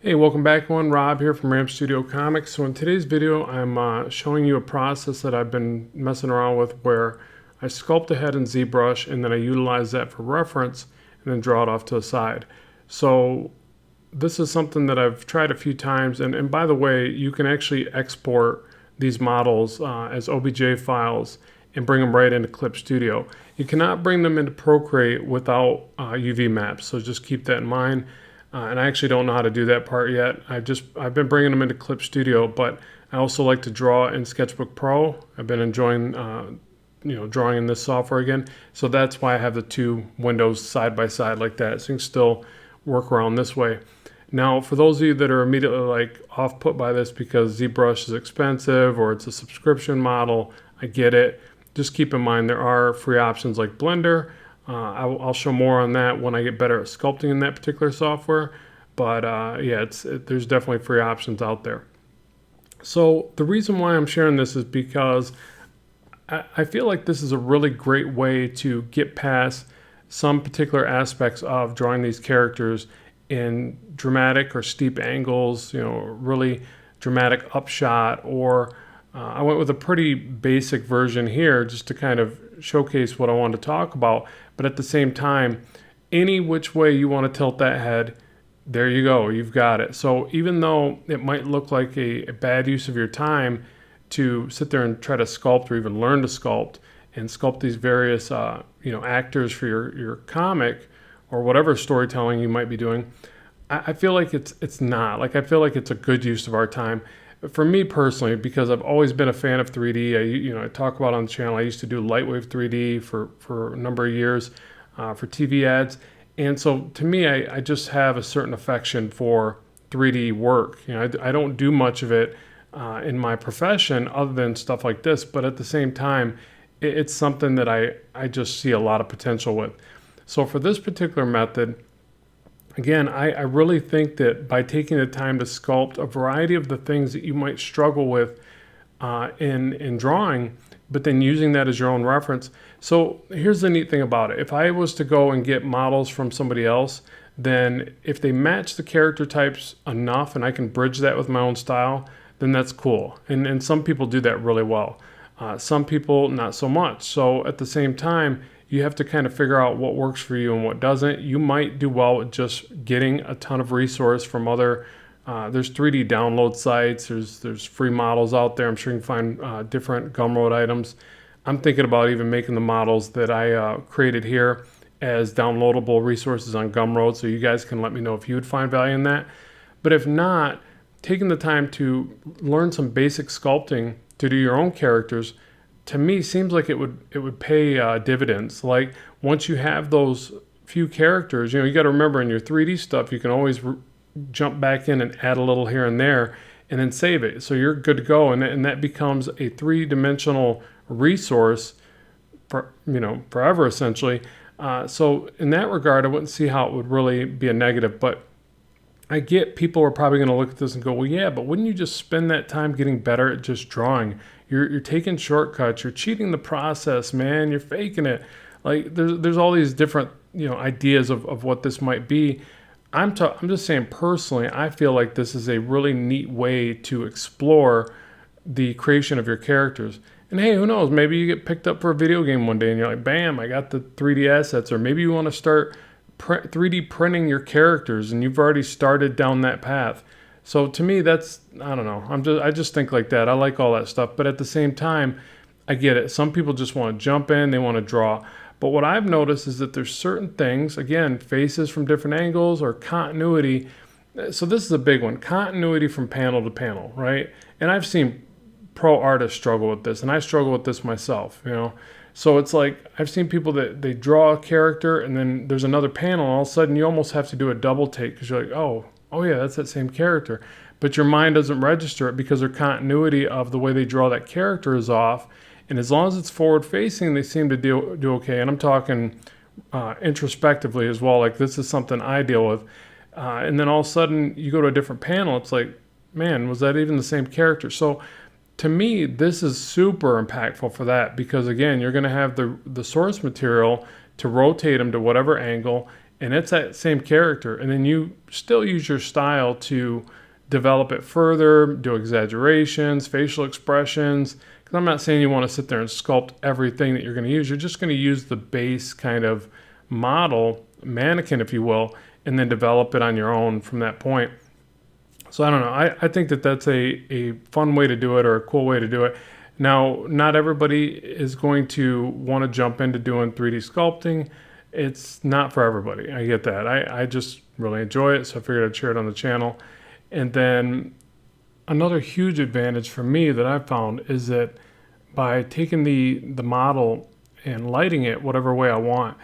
Hey, welcome back everyone. Rob here from Ramp Studio Comics. So in today's video, I'm showing you a process that I've been messing around with where I sculpt a head in Zbrush and then I utilize that for reference and then draw it off to the side. So this is something that I've tried a few times. And by the way, you can actually export these models as OBJ files and bring them right into Clip Studio. You cannot bring them into Procreate without UV maps, so just keep that in mind. And I actually don't know how to do that part yet. I've been bringing them into Clip Studio, but I also like to draw in Sketchbook Pro. I've been enjoying drawing in this software again. So that's why I have the two windows side by side like that. So you can still work around this way. Now, for those of you that are immediately like off put by this because ZBrush is expensive or it's a subscription model, I get it. Just keep in mind there are free options like Blender. I'll show more on that when I get better at sculpting in that particular software. But yeah, there's definitely free options out there. So the reason why I'm sharing this is because I feel like this is a really great way to get past some particular aspects of drawing these characters in dramatic or steep angles, really dramatic upshot, or I went with a pretty basic version here just to kind of showcase what I wanted to talk about. But at the same time, any which way you want to tilt that head, there you go, you've got it. So even though it might look like a bad use of your time to sit there and try to sculpt or even learn to sculpt and sculpt these various actors for your comic or whatever storytelling you might be doing, I feel like it's not. Like, I feel like it's a good use of our time. For me personally, because I've always been a fan of 3D, I talk about on the channel, I used to do lightwave 3D for a number of years for TV ads. And so to me, I just have a certain affection for 3D work. I don't do much of it in my profession other than stuff like this, but at the same time, it's something that I just see a lot of potential with. So for this particular method, again, I really think that by taking the time to sculpt a variety of the things that you might struggle with in drawing, but then using that as your own reference. So here's the neat thing about it. If I was to go and get models from somebody else, then if they match the character types enough and I can bridge that with my own style, then that's cool. And some people do that really well. Some people, not so much. So at the same time, you have to kind of figure out what works for you and what doesn't. You might do well with just getting a ton of resource from other, there's 3D download sites, there's free models out there. I'm sure you can find different Gumroad items. I'm thinking about even making the models that I created here as downloadable resources on Gumroad, so you guys can let me know if you would find value in that. But if not, taking the time to learn some basic sculpting to do your own characters, to me seems like it would pay dividends. Like, once you have those few characters, you got to remember in your 3D stuff, you can always jump back in and add a little here and there and then save it. So you're good to go. And that becomes a three-dimensional resource for, forever essentially. So in that regard, I wouldn't see how it would really be a negative, but I get people are probably going to look at this and go, well, yeah, but wouldn't you just spend that time getting better at just drawing? You're taking shortcuts. You're cheating the process, man. You're faking it. Like, there's all these different ideas of what this might be. I'm just saying personally, I feel like this is a really neat way to explore the creation of your characters. And hey, who knows? Maybe you get picked up for a video game one day and you're like, bam, I got the 3D assets. Or maybe you want to start 3D printing your characters and you've already started down that path. So to me, that's, I don't know, I just think like that. I like all that stuff, but at the same time, I get it. Some people just want to jump in, they want to draw. But what I've noticed is that there's certain things, again, faces from different angles or continuity. So this is a big one, continuity from panel to panel, right? And I've seen pro artists struggle with this, and I struggle with this myself, So it's like, I've seen people that they draw a character and then there's another panel and all of a sudden you almost have to do a double take because you're like, oh yeah, that's that same character. But your mind doesn't register it because their continuity of the way they draw that character is off. And as long as it's forward facing, they seem to do okay. And I'm talking introspectively as well. Like, this is something I deal with. And then all of a sudden you go to a different panel. It's like, man, was that even the same character? So to me, this is super impactful for that because, again, you're going to have the source material to rotate them to whatever angle, and it's that same character, and then you still use your style to develop it further, do exaggerations, facial expressions. Because I'm not saying you want to sit there and sculpt everything that you're going to use. You're just going to use the base kind of model, mannequin if you will, and then develop it on your own from that point. So I don't know. I think that that's a fun way to do it, or a cool way to do it. Now, not everybody is going to want to jump into doing 3D sculpting. It's not for everybody. I get that. I just really enjoy it, so I figured I'd share it on the channel. And then another huge advantage for me that I've found is that by taking the model and lighting it whatever way I want.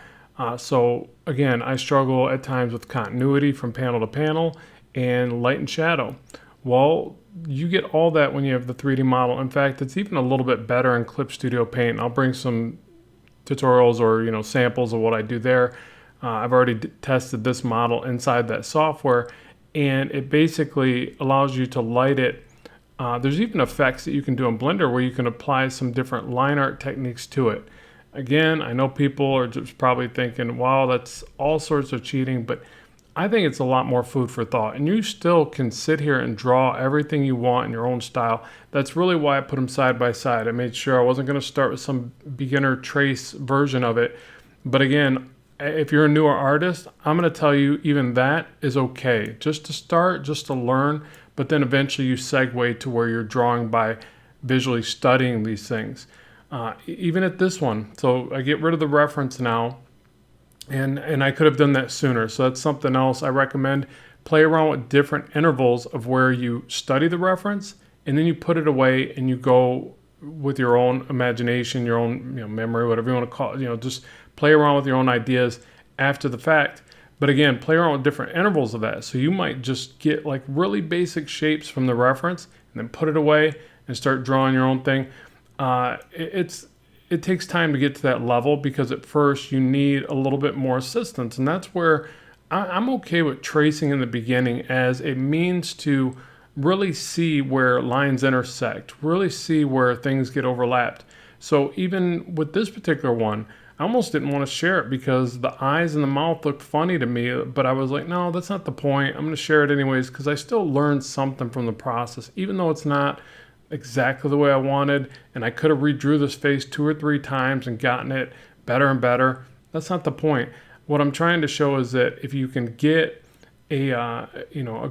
So again, I struggle at times with continuity from panel to panel and light and shadow. Well, you get all that when you have the 3D model. In fact, it's even a little bit better in Clip Studio Paint. I'll bring some tutorials or samples of what I do there. I've already tested this model inside that software, and it basically allows you to light it. There's even effects that you can do in Blender where you can apply some different line art techniques to it. Again, I know people are just probably thinking, wow, that's all sorts of cheating, but I think it's a lot more food for thought, and you still can sit here and draw everything you want in your own style. That's really why I put them side by side. I made sure I wasn't going to start with some beginner trace version of it. But again, if you're a newer artist, I'm going to tell you even that is okay. Just to start, just to learn, but then eventually you segue to where you're drawing by visually studying these things. Even at this one, so I get rid of the reference now. And I could have done that sooner. So that's something else I recommend. Play around with different intervals of where you study the reference, and then you put it away and you go with your own imagination, your own memory, whatever you want to call it. Just play around with your own ideas after the fact. But again, play around with different intervals of that. So you might just get like really basic shapes from the reference and then put it away and start drawing your own thing. It takes time to get to that level because at first you need a little bit more assistance. And that's where I'm okay with tracing in the beginning as a means to really see where lines intersect, really see where things get overlapped. So even with this particular one, I almost didn't want to share it because the eyes and the mouth looked funny to me, but I was like, no, that's not the point. I'm going to share it anyways because I still learned something from the process, even though it's not exactly the way I wanted, and I could have redrew this face 2 or 3 times and gotten it better and better. That's not the point. What I'm trying to show is that if you can get a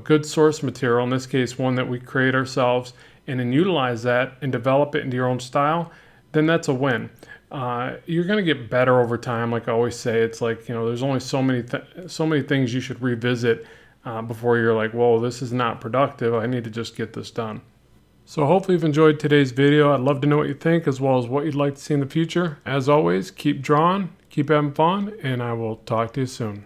good source material, in this case one that we create ourselves, and then utilize that and develop it into your own style, then that's a win. You're going to get better over time. Like I always say, it's like there's only so many things you should revisit before you're like, whoa, this is not productive. I need to just get this done. So hopefully you've enjoyed today's video. I'd love to know what you think, as well as what you'd like to see in the future. As always, keep drawing, keep having fun, and I will talk to you soon.